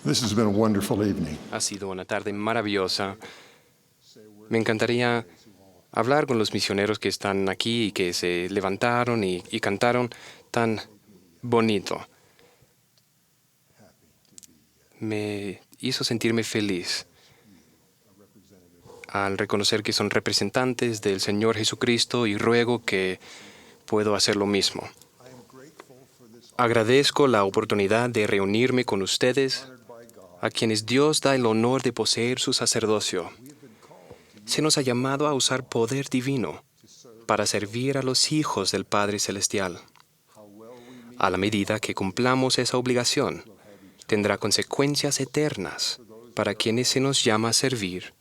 This has been a wonderful evening. Ha sido una tarde maravillosa. Me encantaría hablar con los misioneros que están aquí y que se levantaron y cantaron tan bonito. Me hizo sentirme feliz al reconocer que son representantes del Señor Jesucristo y ruego que puedo hacer lo mismo. Agradezco la oportunidad de reunirme con ustedes, a quienes Dios da el honor de poseer su sacerdocio. Se nos ha llamado a usar poder divino para servir a los hijos del Padre Celestial. A la medida que cumplamos esa obligación, tendrá consecuencias eternas para quienes se nos llama a servir,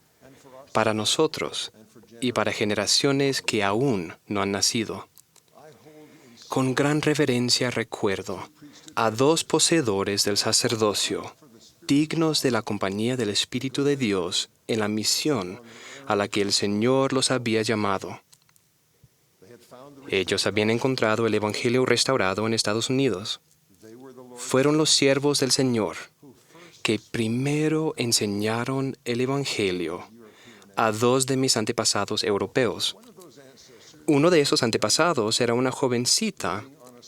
para nosotros y para generaciones que aún no han nacido. Con gran reverencia recuerdo a dos poseedores del sacerdocio, dignos de la compañía del Espíritu de Dios en la misión a la que el Señor los había llamado. Ellos habían encontrado el Evangelio restaurado en Estados Unidos. Fueron los siervos del Señor que primero enseñaron el Evangelio a dos de mis antepasados europeos. Uno de esos antepasados era una jovencita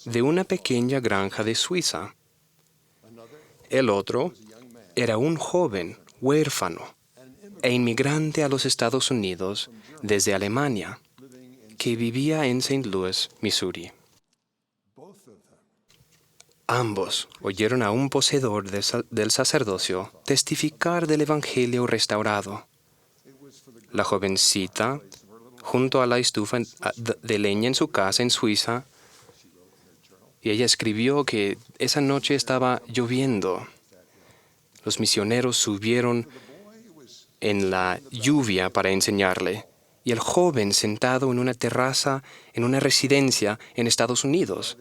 de una pequeña granja de Suiza. El otro era un joven huérfano e inmigrante a los Estados Unidos desde Alemania, que vivía en St. Louis, Missouri. Ambos oyeron a un poseedor del sacerdocio testificar del Evangelio restaurado. La jovencita, junto a la estufa de leña en su casa en Suiza, y ella escribió que esa noche estaba lloviendo. Los misioneros subieron en la lluvia para enseñarle, y el joven sentado en una terraza en una residencia en Estados Unidos.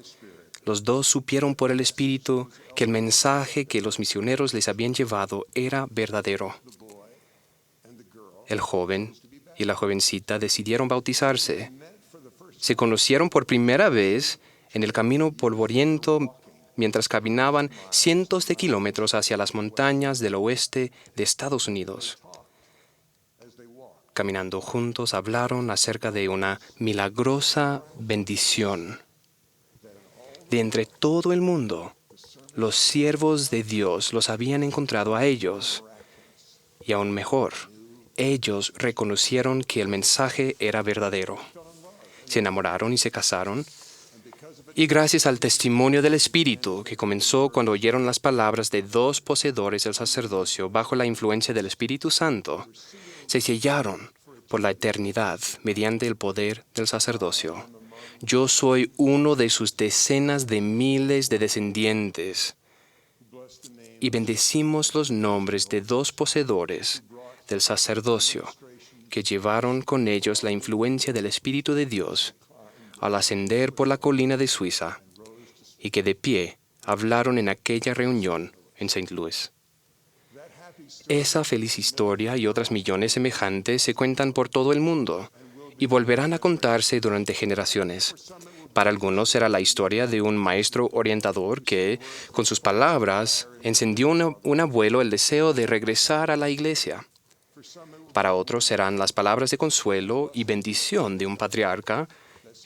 Los dos supieron por el Espíritu que el mensaje que los misioneros les habían llevado era verdadero. El joven y la jovencita decidieron bautizarse. Se conocieron por primera vez en el camino polvoriento mientras caminaban cientos de kilómetros hacia las montañas del oeste de Estados Unidos. Caminando juntos hablaron acerca de una milagrosa bendición. De entre todo el mundo, los siervos de Dios los habían encontrado a ellos. Y aún mejor, ellos reconocieron que el mensaje era verdadero. Se enamoraron y se casaron. Y gracias al testimonio del Espíritu, que comenzó cuando oyeron las palabras de dos poseedores del sacerdocio bajo la influencia del Espíritu Santo, se sellaron por la eternidad mediante el poder del sacerdocio. Yo soy uno de sus decenas de miles de descendientes. Y bendecimos los nombres de dos poseedores del sacerdocio que llevaron con ellos la influencia del Espíritu de Dios al ascender por la colina de Suiza y que de pie hablaron en aquella reunión en St. Louis. Esa feliz historia y otras millones semejantes se cuentan por todo el mundo y volverán a contarse durante generaciones. Para algunos será la historia de un maestro orientador que, con sus palabras, encendió un abuelo el deseo de regresar a la iglesia. Para otros serán las palabras de consuelo y bendición de un patriarca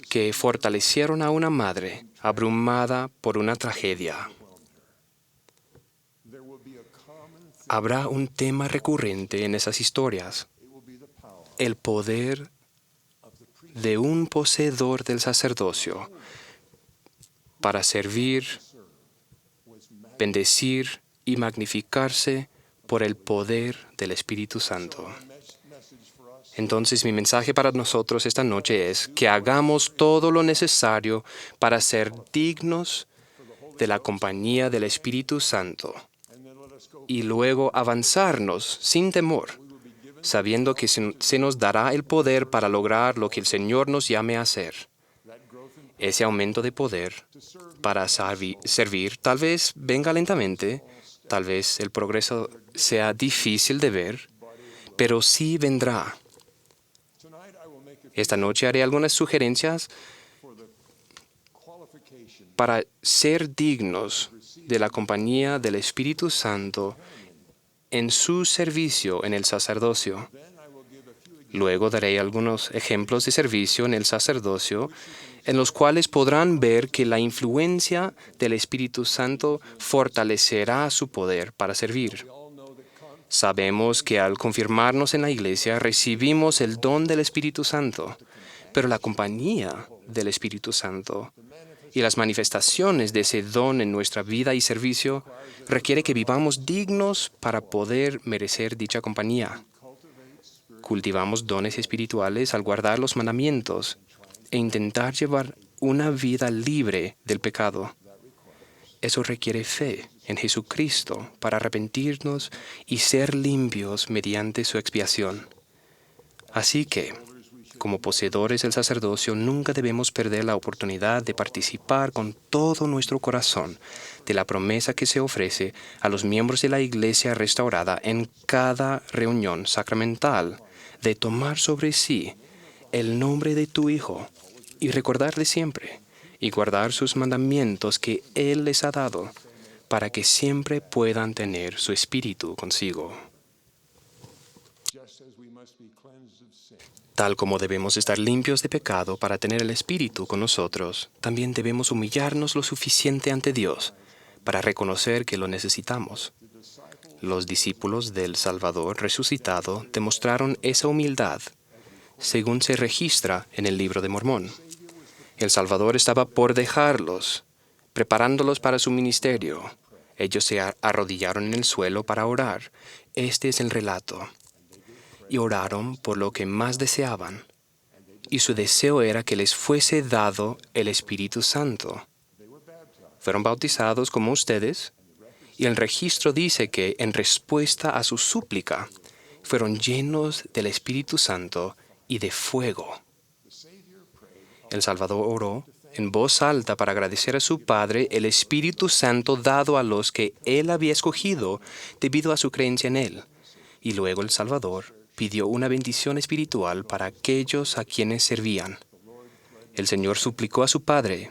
que fortalecieron a una madre abrumada por una tragedia. Habrá un tema recurrente en esas historias: el poder de un poseedor del sacerdocio para servir, bendecir y magnificarse por el poder del Espíritu Santo. Entonces, mi mensaje para nosotros esta noche es que hagamos todo lo necesario para ser dignos de la compañía del Espíritu Santo y luego avanzarnos sin temor, sabiendo que se nos dará el poder para lograr lo que el Señor nos llame a hacer. Ese aumento de poder para servir tal vez venga lentamente, tal vez el progreso sea difícil de ver, pero sí vendrá. Esta noche haré algunas sugerencias para ser dignos de la compañía del Espíritu Santo en su servicio en el sacerdocio. Luego daré algunos ejemplos de servicio en el sacerdocio en los cuales podrán ver que la influencia del Espíritu Santo fortalecerá su poder para servir. Sabemos que al confirmarnos en la Iglesia recibimos el don del Espíritu Santo, pero la compañía del Espíritu Santo y las manifestaciones de ese don en nuestra vida y servicio requiere que vivamos dignos para poder merecer dicha compañía. Cultivamos dones espirituales al guardar los mandamientos e intentar llevar una vida libre del pecado. Eso requiere fe en Jesucristo para arrepentirnos y ser limpios mediante su expiación. Así que, como poseedores del sacerdocio, nunca debemos perder la oportunidad de participar con todo nuestro corazón de la promesa que se ofrece a los miembros de la Iglesia restaurada en cada reunión sacramental, de tomar sobre sí el nombre de tu Hijo y recordarle siempre y guardar sus mandamientos que Él les ha dado, para que siempre puedan tener su espíritu consigo. Tal como debemos estar limpios de pecado para tener el Espíritu con nosotros, también debemos humillarnos lo suficiente ante Dios para reconocer que lo necesitamos. Los discípulos del Salvador resucitado demostraron esa humildad, según se registra en el Libro de Mormón. El Salvador estaba por dejarlos, preparándolos para su ministerio. Ellos se arrodillaron en el suelo para orar. Este es el relato. Y oraron por lo que más deseaban, y su deseo era que les fuese dado el Espíritu Santo. Fueron bautizados como ustedes, y el registro dice que, en respuesta a su súplica, fueron llenos del Espíritu Santo y de fuego. El Salvador oró en voz alta para agradecer a su Padre el Espíritu Santo dado a los que Él había escogido debido a su creencia en Él. Y luego el Salvador pidió una bendición espiritual para aquellos a quienes servían. El Señor suplicó a su Padre: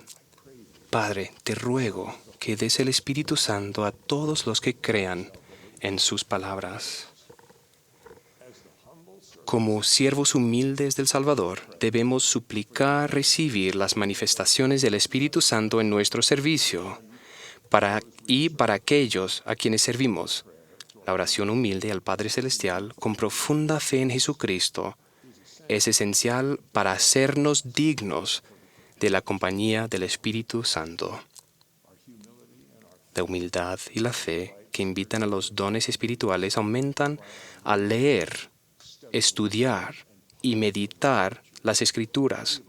Padre, te ruego que des el Espíritu Santo a todos los que crean en sus palabras. Como siervos humildes del Salvador, debemos suplicar recibir las manifestaciones del Espíritu Santo en nuestro servicio para aquellos a quienes servimos. La oración humilde al Padre Celestial con profunda fe en Jesucristo es esencial para hacernos dignos de la compañía del Espíritu Santo. La humildad y la fe que invitan a los dones espirituales aumentan al leer, estudiar y meditar las Escrituras.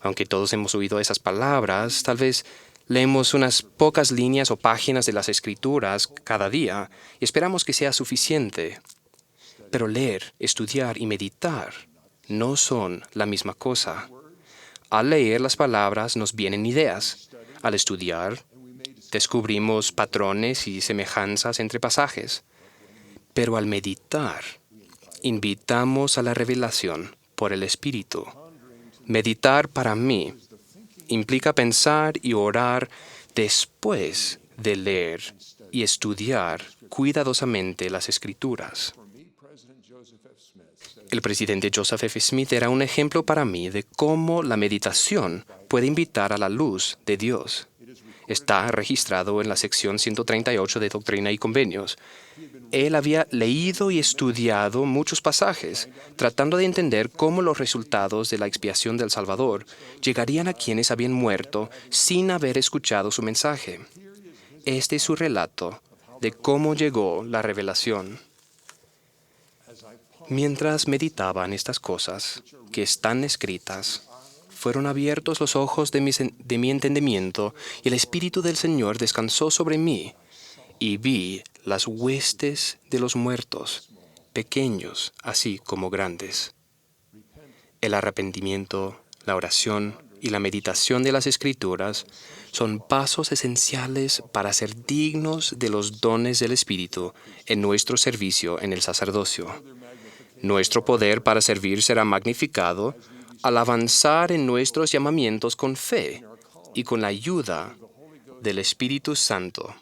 Aunque todos hemos oído esas palabras, tal vez leemos unas pocas líneas o páginas de las Escrituras cada día y esperamos que sea suficiente. Pero leer, estudiar y meditar no son la misma cosa. Al leer las palabras nos vienen ideas. Al estudiar, descubrimos patrones y semejanzas entre pasajes. Pero al meditar, invitamos a la revelación por el Espíritu. Meditar para mí implica pensar y orar después de leer y estudiar cuidadosamente las Escrituras. El presidente Joseph F. Smith era un ejemplo para mí de cómo la meditación puede invitar a la luz de Dios. Está registrado en la sección 138 de Doctrina y Convenios. Él había leído y estudiado muchos pasajes, tratando de entender cómo los resultados de la expiación del Salvador llegarían a quienes habían muerto sin haber escuchado su mensaje. Este es su relato de cómo llegó la revelación. Mientras meditaba en estas cosas que están escritas, fueron abiertos los ojos de mi entendimiento y el Espíritu del Señor descansó sobre mí, y vi las huestes de los muertos, pequeños así como grandes. El arrepentimiento, la oración y la meditación de las Escrituras son pasos esenciales para ser dignos de los dones del Espíritu en nuestro servicio en el sacerdocio. Nuestro poder para servir será magnificado al avanzar en nuestros llamamientos con fe y con la ayuda del Espíritu Santo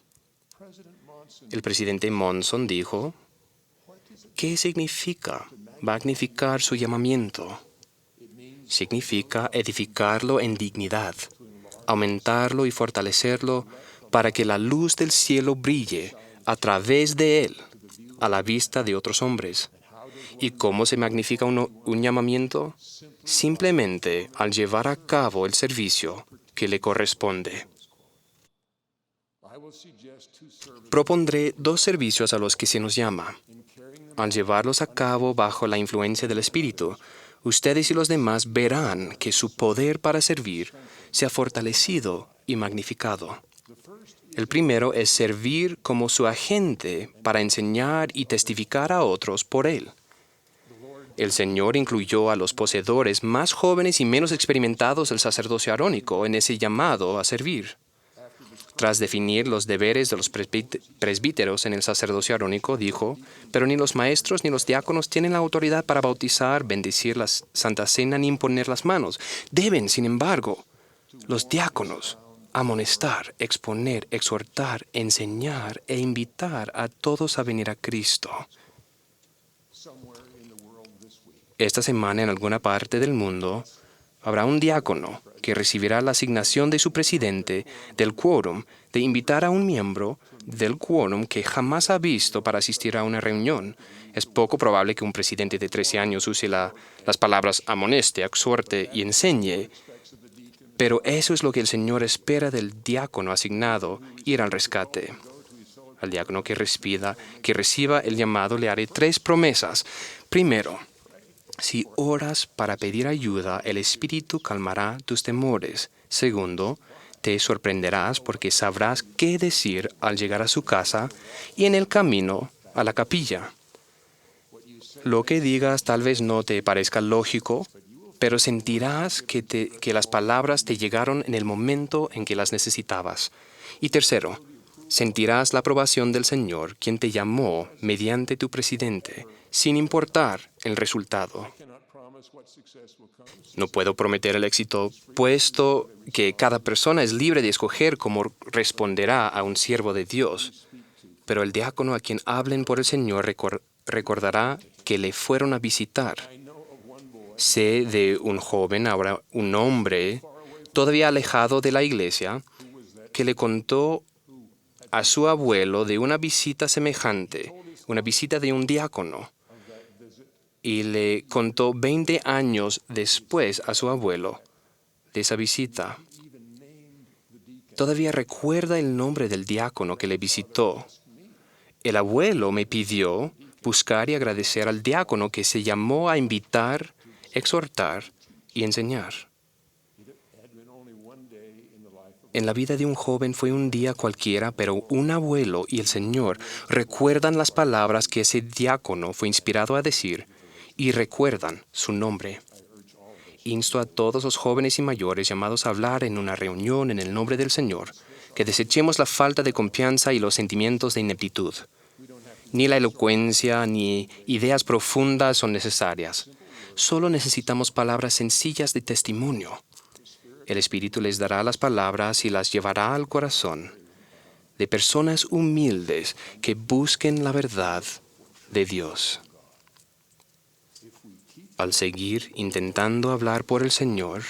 El presidente Monson dijo, ¿qué significa magnificar su llamamiento? Significa edificarlo en dignidad, aumentarlo y fortalecerlo para que la luz del cielo brille a través de él a la vista de otros hombres. ¿Y cómo se magnifica un llamamiento? Simplemente al llevar a cabo el servicio que le corresponde. Propondré 2 servicios a los que se nos llama. Al llevarlos a cabo bajo la influencia del Espíritu, ustedes y los demás verán que su poder para servir se ha fortalecido y magnificado. El primero es servir como su agente para enseñar y testificar a otros por él. El Señor incluyó a los poseedores más jóvenes y menos experimentados del sacerdocio arónico en ese llamado a servir. Tras definir los deberes de los presbíteros en el sacerdocio arónico, dijo, pero ni los maestros ni los diáconos tienen la autoridad para bautizar, bendecir la Santa Cena ni imponer las manos. Deben, sin embargo, los diáconos amonestar, exponer, exhortar, enseñar e invitar a todos a venir a Cristo. Esta semana, en alguna parte del mundo, habrá un diácono que recibirá la asignación de su presidente del quórum de invitar a un miembro del quórum que jamás ha visto para asistir a una reunión. Es poco probable que un presidente de 13 años use las palabras amoneste, exhorte y enseñe, pero eso es lo que el Señor espera del diácono asignado, ir al rescate. Al diácono que reciba el llamado le haré 3 promesas. Primero, si oras para pedir ayuda, el Espíritu calmará tus temores. Segundo, te sorprenderás porque sabrás qué decir al llegar a su casa y en el camino a la capilla. Lo que digas tal vez no te parezca lógico, pero sentirás que las palabras te llegaron en el momento en que las necesitabas. Y tercero, sentirás la aprobación del Señor, quien te llamó mediante tu presidente, sin importar el resultado. No puedo prometer el éxito, puesto que cada persona es libre de escoger cómo responderá a un siervo de Dios. Pero el diácono a quien hablen por el Señor recordará que le fueron a visitar. Sé de un joven, ahora un hombre, todavía alejado de la iglesia, que le contó a su abuelo de una visita semejante, una visita de un diácono. Y le contó 20 años después a su abuelo de esa visita. Todavía recuerda el nombre del diácono que le visitó. El abuelo me pidió buscar y agradecer al diácono que se llamó a invitar, exhortar y enseñar. En la vida de un joven fue un día cualquiera, pero un abuelo y el Señor recuerdan las palabras que ese diácono fue inspirado a decir y recuerdan su nombre. Insto a todos los jóvenes y mayores llamados a hablar en una reunión en el nombre del Señor, que desechemos la falta de confianza y los sentimientos de ineptitud. Ni la elocuencia ni ideas profundas son necesarias. Solo necesitamos palabras sencillas de testimonio. El Espíritu les dará las palabras y las llevará al corazón de personas humildes que busquen la verdad de Dios. Al seguir intentando hablar por el Señor,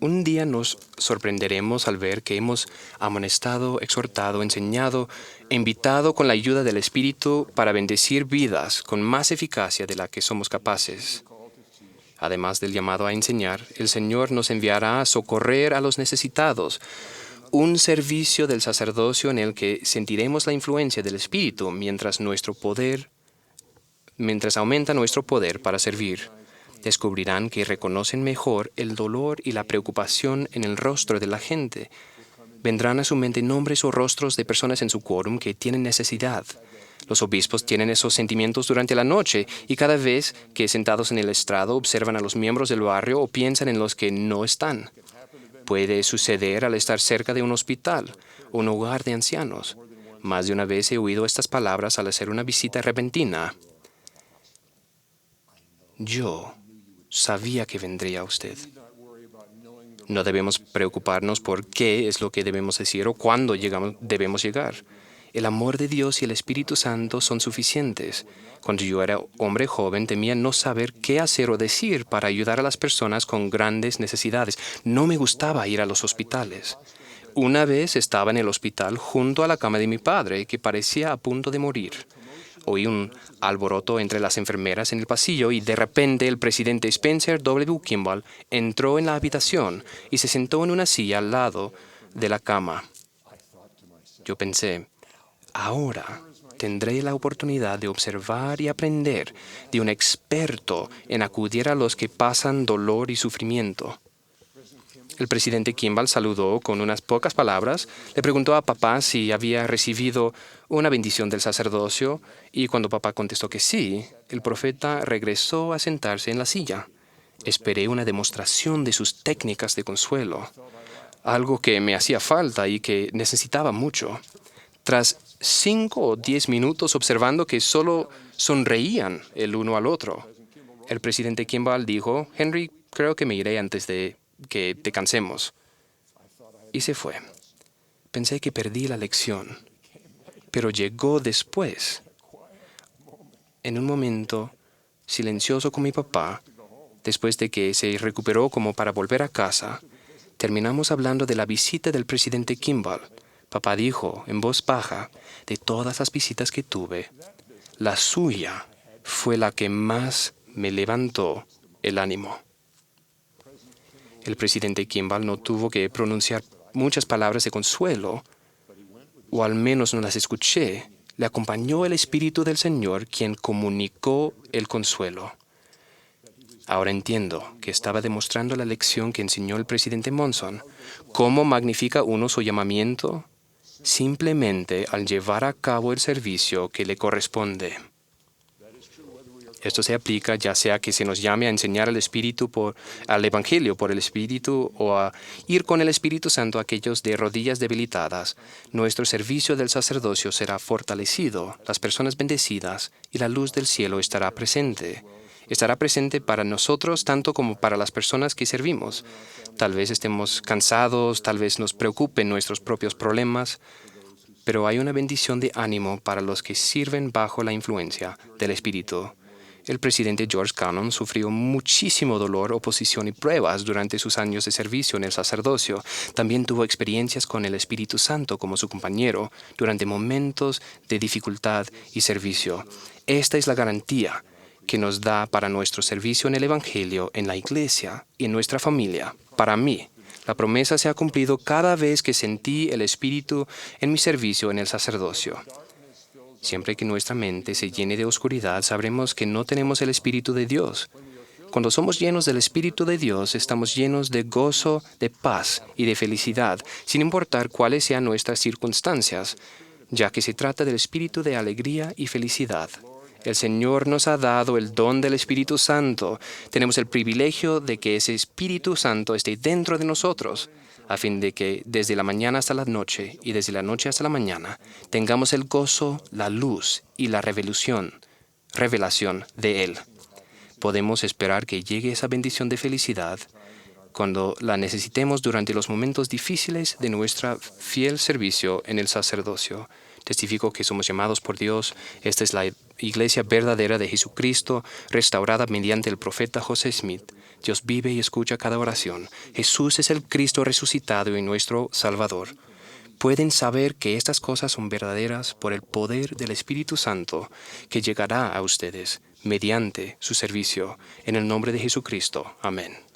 un día nos sorprenderemos al ver que hemos amonestado, exhortado, enseñado e invitado con la ayuda del Espíritu para bendecir vidas con más eficacia de la que somos capaces. Además del llamado a enseñar, el Señor nos enviará a socorrer a los necesitados, un servicio del sacerdocio en el que sentiremos la influencia del Espíritu mientras aumenta nuestro poder para servir. Descubrirán que reconocen mejor el dolor y la preocupación en el rostro de la gente. Vendrán a su mente nombres o rostros de personas en su quórum que tienen necesidad. Los obispos tienen esos sentimientos durante la noche y cada vez que sentados en el estrado observan a los miembros del barrio o piensan en los que no están. Puede suceder al estar cerca de un hospital o un hogar de ancianos. Más de una vez he oído estas palabras al hacer una visita repentina. Yo sabía que vendría usted. No debemos preocuparnos por qué es lo que debemos decir o cuándo debemos llegar. El amor de Dios y el Espíritu Santo son suficientes. Cuando yo era hombre joven, temía no saber qué hacer o decir para ayudar a las personas con grandes necesidades. No me gustaba ir a los hospitales. Una vez estaba en el hospital junto a la cama de mi padre, que parecía a punto de morir. Oí un alboroto entre las enfermeras en el pasillo y de repente el presidente Spencer W. Kimball entró en la habitación y se sentó en una silla al lado de la cama. Yo pensé, ahora tendré la oportunidad de observar y aprender de un experto en acudir a los que pasan dolor y sufrimiento. El presidente Kimball saludó con unas pocas palabras, le preguntó a papá si había recibido una bendición del sacerdocio y cuando papá contestó que sí, el profeta regresó a sentarse en la silla. Esperé una demostración de sus técnicas de consuelo, algo que me hacía falta y que necesitaba mucho. Tras 5 o 10 minutos observando que solo sonreían el uno al otro, el presidente Kimball dijo, Henry, creo que me iré antes de que te cansemos. Y se fue. Pensé que perdí la lección, pero llegó después. En un momento silencioso con mi papá, después de que se recuperó como para volver a casa, terminamos hablando de la visita del presidente Kimball. Papá dijo en voz baja, de todas las visitas que tuve, la suya fue la que más me levantó el ánimo. El presidente Kimball no tuvo que pronunciar muchas palabras de consuelo, o al menos no las escuché. Le acompañó el Espíritu del Señor, quien comunicó el consuelo. Ahora entiendo que estaba demostrando la lección que enseñó el presidente Monson. ¿Cómo magnifica uno su llamamiento? Simplemente al llevar a cabo el servicio que le corresponde. Esto se aplica ya sea que se nos llame a enseñar al Evangelio por el Espíritu o a ir con el Espíritu Santo a aquellos de rodillas debilitadas. Nuestro servicio del sacerdocio será fortalecido, las personas bendecidas y la luz del cielo estará presente. Estará presente para nosotros tanto como para las personas que servimos. Tal vez estemos cansados, tal vez nos preocupen nuestros propios problemas, pero hay una bendición de ánimo para los que sirven bajo la influencia del Espíritu. El presidente George Cannon sufrió muchísimo dolor, oposición y pruebas durante sus años de servicio en el sacerdocio. También tuvo experiencias con el Espíritu Santo como su compañero durante momentos de dificultad y servicio. Esta es la garantía que nos da para nuestro servicio en el Evangelio, en la iglesia y en nuestra familia. Para mí, la promesa se ha cumplido cada vez que sentí el Espíritu en mi servicio en el sacerdocio. Siempre que nuestra mente se llene de oscuridad, sabremos que no tenemos el Espíritu de Dios. Cuando somos llenos del Espíritu de Dios, estamos llenos de gozo, de paz y de felicidad, sin importar cuáles sean nuestras circunstancias, ya que se trata del espíritu de alegría y felicidad. El Señor nos ha dado el don del Espíritu Santo. Tenemos el privilegio de que ese Espíritu Santo esté dentro de nosotros, a fin de que desde la mañana hasta la noche y desde la noche hasta la mañana tengamos el gozo, la luz y la revelación de Él. Podemos esperar que llegue esa bendición de felicidad cuando la necesitemos durante los momentos difíciles de nuestro fiel servicio en el sacerdocio. Testifico que somos llamados por Dios. Esta es la iglesia verdadera de Jesucristo, restaurada mediante el profeta José Smith. Dios vive y escucha cada oración. Jesús es el Cristo resucitado y nuestro Salvador. Pueden saber que estas cosas son verdaderas por el poder del Espíritu Santo que llegará a ustedes mediante su servicio. En el nombre de Jesucristo. Amén.